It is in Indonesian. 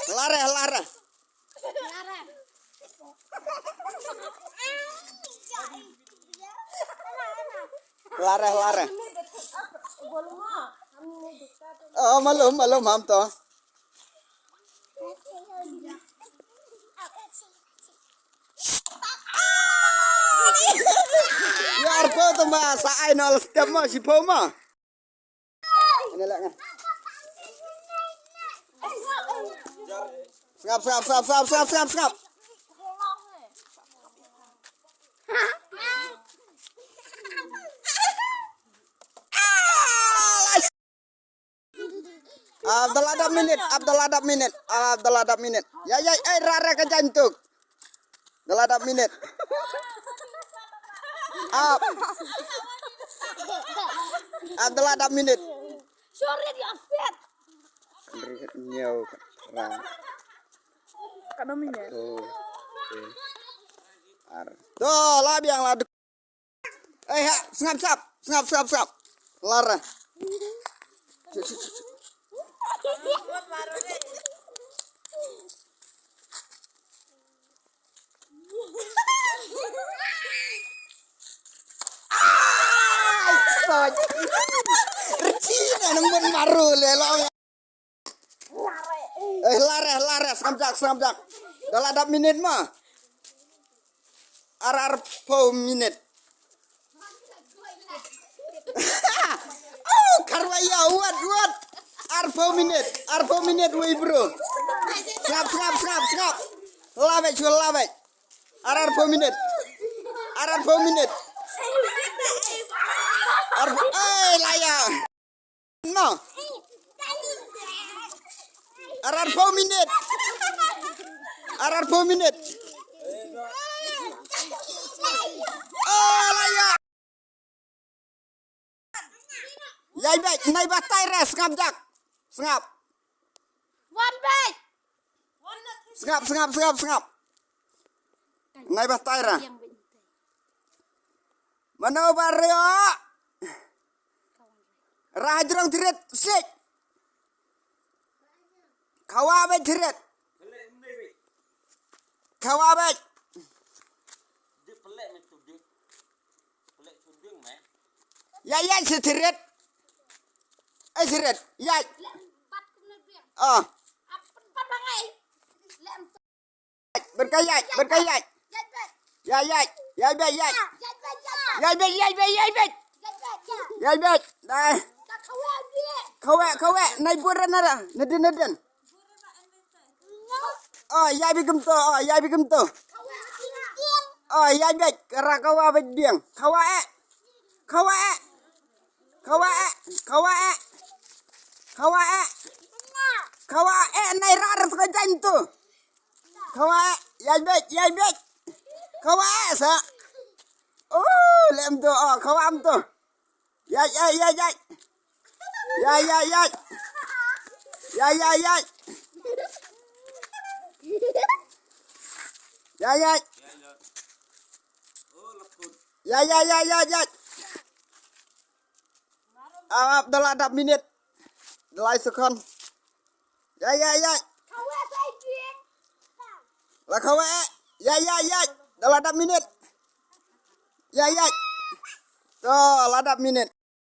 Lara. Lara. Lara. Oh, malum ham to. Ya arpo to ma sa ai nol setiap ma si po ma. Ini lah kan. Sengap. Abdul adab minit. Ya, rara ke jantuk. Abdul adab minit. Abdul adab minit. Sorry di offset. Nyaw ra. Kanaminya. Oh. Tuh, lah biang lah. Sengap. Lara. Recina nembun baru lelong. Lara, sengap. Dalam ada minit mah. Arar po minit. Oh, karwaya what? Arpo minit we bro. Sengap. Lave. Arar po minit. Laya. No. Arar po minit. Oh, laya. Yai baik, nai batai res sengap. One back. Sengap. Nai batai ra. Mana baryo? Rajrong tiret sik. Kawabe tiret. Ya setiret. Siret. Ya. Oh. Berkayat. Ya. Dah. Kawe. Naik buran ada. Neden. Oh, ya bigem to. Oh, ya baik. Kara kawa bediang. Kawa. Nai rar ka jantu. Kawa. Ya baik. Kawa sa. Oh, lem to. Oh, kawa am to. Ya. Ya. Abdul adab minit. Delai sekon. Ya. Lah kawe. Ya. Dalam adab minit. Ya. Tuh, ladap minit.